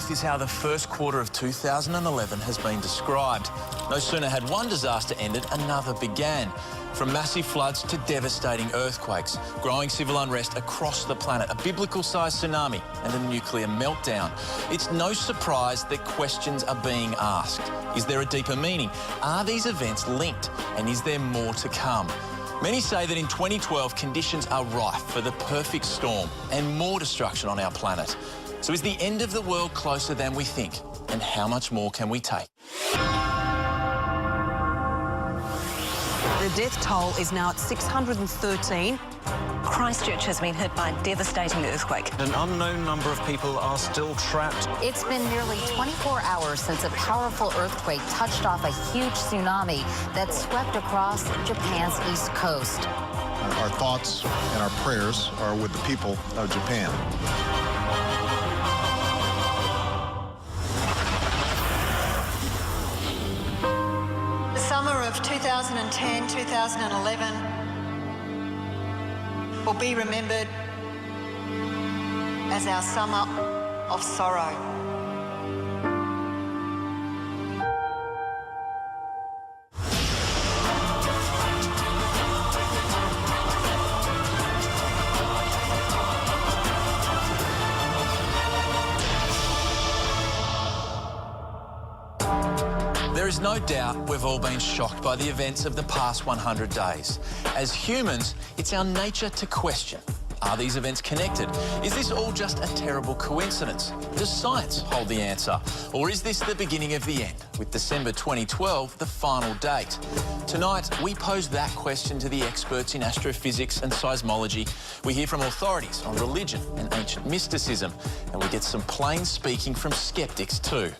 Earth is how the first quarter of 2011 has been described. No sooner had one disaster ended, another began. From massive floods to devastating earthquakes, growing civil unrest across the planet, a biblical-sized tsunami and a nuclear meltdown. It's no surprise that questions are being asked. Is there a deeper meaning? Are these events linked? And is there more to come? Many say that in 2012, conditions are rife for the perfect storm and more destruction on our planet. So is the end of the world closer than we think? And how much more can we take? The death toll is now at 613. Christchurch has been hit by a devastating earthquake. An unknown number of people are still trapped. It's been nearly 24 hours since a powerful earthquake touched off a huge tsunami that swept across Japan's east coast. Our thoughts and our prayers are with the people of Japan. The summer of 2010-2011 will be remembered as our summer of sorrow. There is no doubt we've all been shocked by the events of the past 100 days. As humans, it's our nature to question. Are these events connected? Is this all just a terrible coincidence? Does science hold the answer? Or is this the beginning of the end, with December 2012 the final date? Tonight, we pose that question to the experts in astrophysics and seismology. We hear from authorities on religion and ancient mysticism, and we get some plain speaking from skeptics too.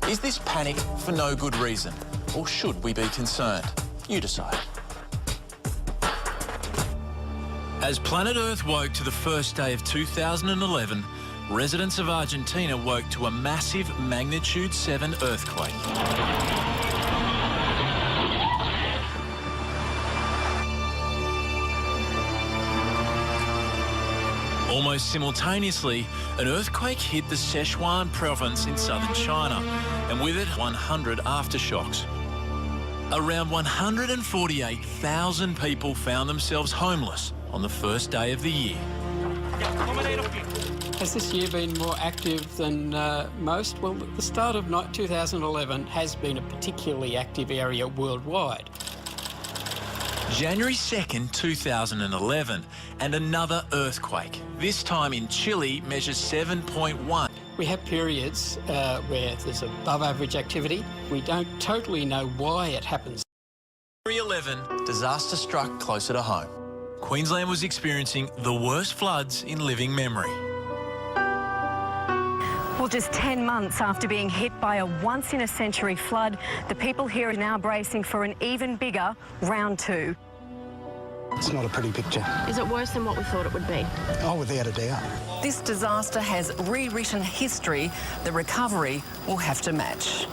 Is this panic for no good reason, or should we be concerned? You decide. As planet Earth woke to the first day of 2011, residents of Argentina woke to a massive magnitude 7 earthquake. Almost simultaneously, an earthquake hit the Sichuan province in southern China, and with it 100 aftershocks. Around 148,000 people found themselves homeless on the first day of the year. Has this year been more active than most? Well, the start of 2011 has been a particularly active area worldwide. January 2nd, 2011, and another earthquake. This time in Chile, measures 7.1. We have periods where there's above average activity. We don't totally know why it happens. January 11, disaster struck closer to home. Queensland was experiencing the worst floods in living memory. Well, just 10 months after being hit by a once-in-a-century flood, the people here are now bracing for an even bigger round 2. It's not a pretty picture. Is it worse than what we thought it would be? Oh, without a doubt. This disaster has rewritten history. The recovery will have to match.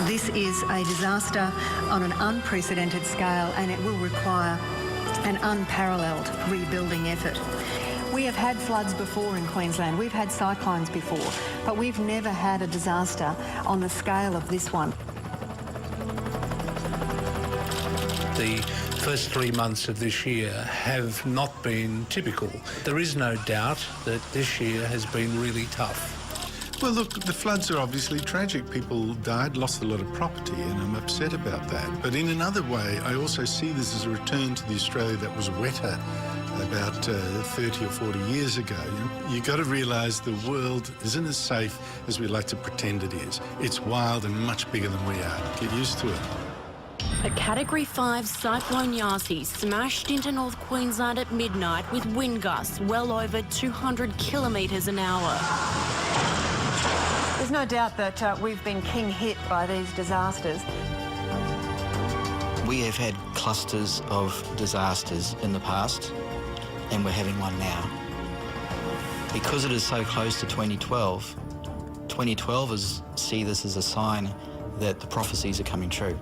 This is a disaster on an unprecedented scale, and it will require an unparalleled rebuilding effort. We have had floods before in Queensland, we've had cyclones before, but we've never had a disaster on the scale of this one. The first 3 months of this year have not been typical. There is no doubt that this year has been really tough. Well, look, the floods are obviously tragic. People died, lost a lot of property, and I'm upset about that. But in another way, I also see this as a return to the Australia that was wetter about 30 or 40 years ago. You've got to realise the world isn't as safe as we like to pretend it is. It's wild and much bigger than we are. Get used to it. A Category 5 cyclone Yasi smashed into North Queensland at midnight with wind gusts well over 200 kilometres an hour. There's no doubt that we've been king hit by these disasters. We have had clusters of disasters in the past, and we're having one now. Because it is so close to 2012, 2012 see this as a sign that the prophecies are coming true.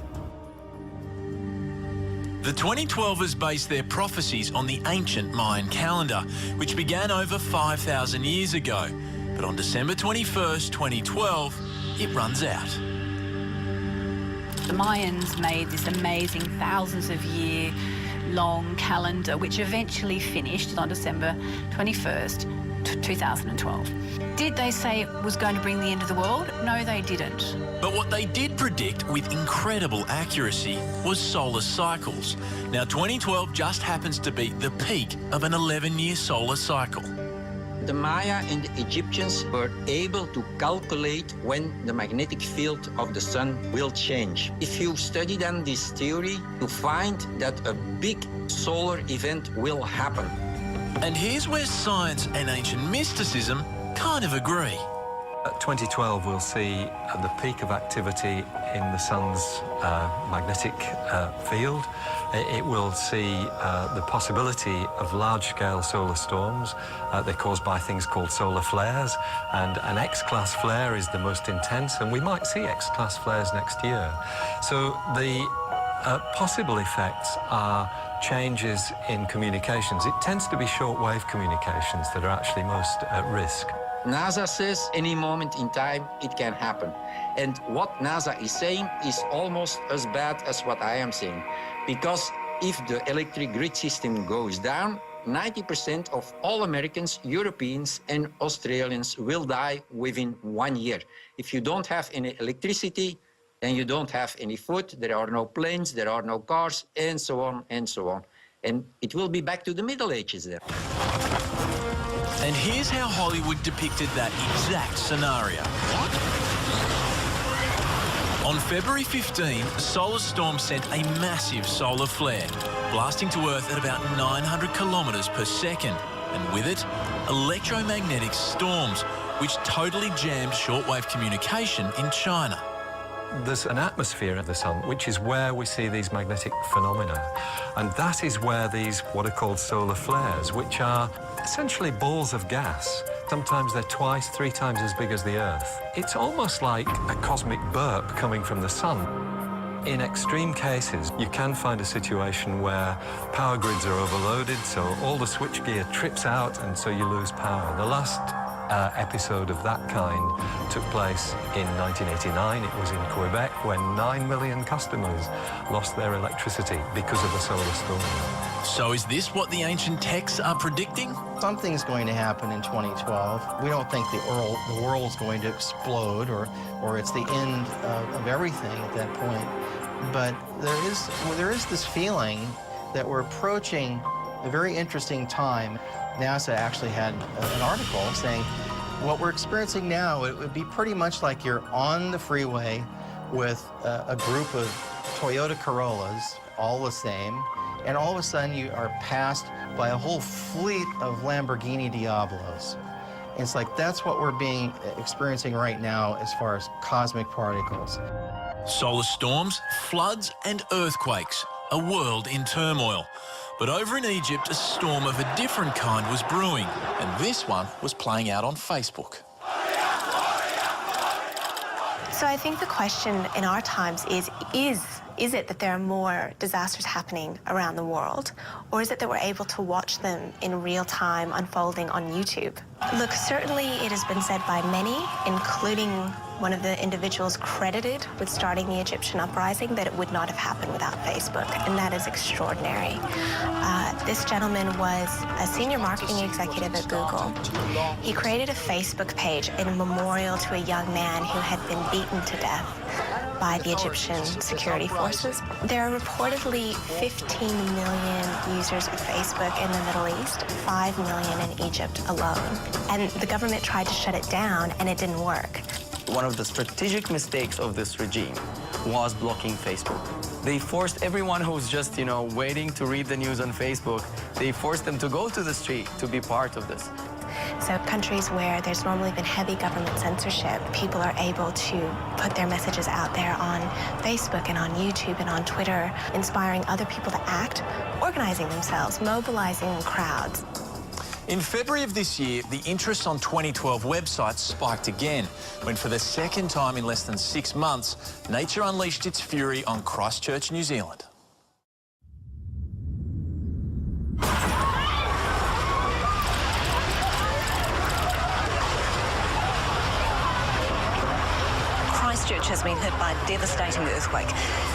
The 2012ers based their prophecies on the ancient Mayan calendar, which began over 5,000 years ago. But on December 21st, 2012, it runs out. The Mayans made this amazing thousands of year long calendar, which eventually finished on December 21st, 2012. Did they say it was going to bring the end of the world? No, they didn't. But what they did predict with incredible accuracy was solar cycles. Now, 2012 just happens to be the peak of an 11-year solar cycle. The Maya and the Egyptians were able to calculate when the magnetic field of the sun will change. If you study then this theory, you find that a big solar event will happen. And here's where science and ancient mysticism kind of agree. 2012 we'll see the peak of activity in the sun's magnetic field. It will see the possibility of large-scale solar storms. They're caused by things called solar flares, and an X-class flare is the most intense, and we might see X-class flares next year. So the possible effects are changes in communications. It tends to be short-wave communications that are actually most at risk. NASA says any moment in time it can happen. And what NASA is saying is almost as bad as what I am saying. Because if the electric grid system goes down, 90% of all Americans, Europeans, and Australians will die within 1 year. If you don't have any electricity, then you don't have any food, there are no planes, there are no cars, and so on and so on. And it will be back to the Middle Ages there. And here's how Hollywood depicted that exact scenario. On February 15, a solar storm sent a massive solar flare, blasting to Earth at about 900 kilometres per second. And with it, electromagnetic storms, which totally jammed shortwave communication in China. There's an atmosphere of the sun, which is where we see these magnetic phenomena. And that is where these, what are called solar flares, which are essentially balls of gas. Sometimes they're twice, 3 times as big as the Earth. It's almost like a cosmic burp coming from the sun. In extreme cases, you can find a situation where power grids are overloaded, so all the switchgear trips out, and so you lose power. The last episode of that kind took place in 1989. It was in Quebec when 9 million customers lost their electricity because of a solar storm. So is this what the ancient texts are predicting? Something's going to happen in 2012. We don't think the world's going to explode or it's the end of everything at that point. But there is this feeling that we're approaching a very interesting time. NASA actually had an article saying, what we're experiencing now, it would be pretty much like you're on the freeway with a group of Toyota Corollas, all the same, and all of a sudden you are passed by a whole fleet of Lamborghini Diablos. And it's like that's what we're experiencing right now as far as cosmic particles. Solar storms, floods and earthquakes, a world in turmoil. But over in Egypt, a storm of a different kind was brewing, and this one was playing out on Facebook. So I think the question in our times is it that there are more disasters happening around the world, or is it that we're able to watch them in real time unfolding on YouTube? Look, certainly it has been said by many, including one of the individuals credited with starting the Egyptian uprising, that it would not have happened without Facebook, and that is extraordinary. This gentleman was a senior marketing executive at Google. He created a Facebook page in memorial to a young man who had been beaten to death by the Egyptian security forces. There are reportedly 15 million users of Facebook in the Middle East, 5 million in Egypt alone. And the government tried to shut it down, and it didn't work. One of the strategic mistakes of this regime was blocking Facebook. They forced everyone who's just, waiting to read the news on Facebook, they forced them to go to the street to be part of this. So countries where there's normally been heavy government censorship, people are able to put their messages out there on Facebook and on YouTube and on Twitter, inspiring other people to act, organizing themselves, mobilizing crowds. In February of this year, the interest on 2012 websites spiked again, when for the second time in less than 6 months, nature unleashed its fury on Christchurch, New Zealand. Christchurch has been hit by a devastating earthquake.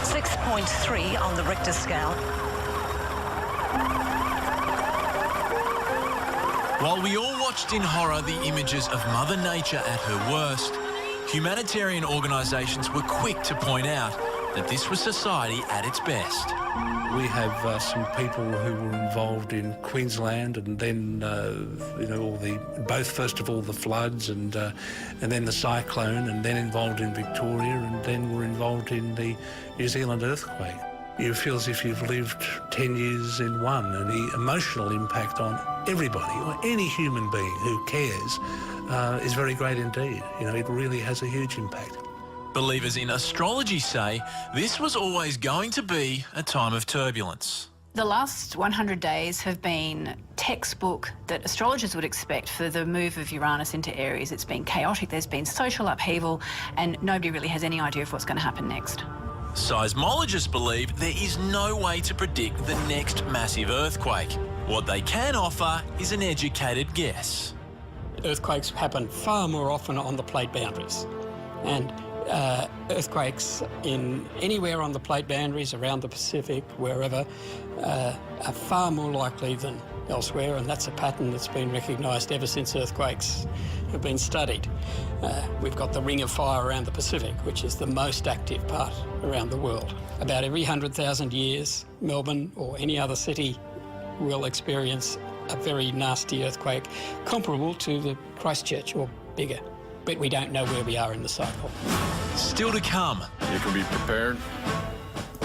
6.3 on the Richter scale. While we all watched in horror the images of Mother Nature at her worst, humanitarian organisations were quick to point out that this was society at its best. We have some people who were involved in Queensland, and then first of all the floods, and then the cyclone, and then involved in Victoria, and then were involved in the New Zealand earthquake. You feel as if you've lived 10 years in one, and the emotional impact on everybody, or any human being who cares, is very great indeed. It really has a huge impact. Believers in astrology say this was always going to be a time of turbulence. The last 100 days have been textbook that astrologers would expect for the move of Uranus into Aries. It's been chaotic, there's been social upheaval, and nobody really has any idea of what's going to happen next. Seismologists believe there is no way to predict the next massive earthquake. What they can offer is an educated guess. Earthquakes happen far more often on the plate boundaries, and earthquakes in anywhere on the plate boundaries, around the Pacific, wherever, are far more likely than elsewhere, and that's a pattern that's been recognised ever since earthquakes have been studied. We've got the Ring of Fire around the Pacific, which is the most active part around the world. About every 100,000 years, Melbourne or any other city will experience a very nasty earthquake comparable to the Christchurch or bigger. But we don't know where we are in the cycle. Still to come. You can be prepared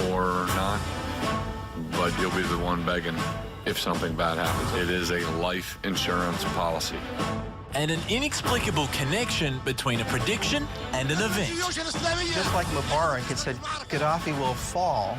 or not, but you'll be the one begging if something bad happens. It is a life insurance policy. And an inexplicable connection between a prediction and an event. Just like Mubarak had said, Gaddafi will fall.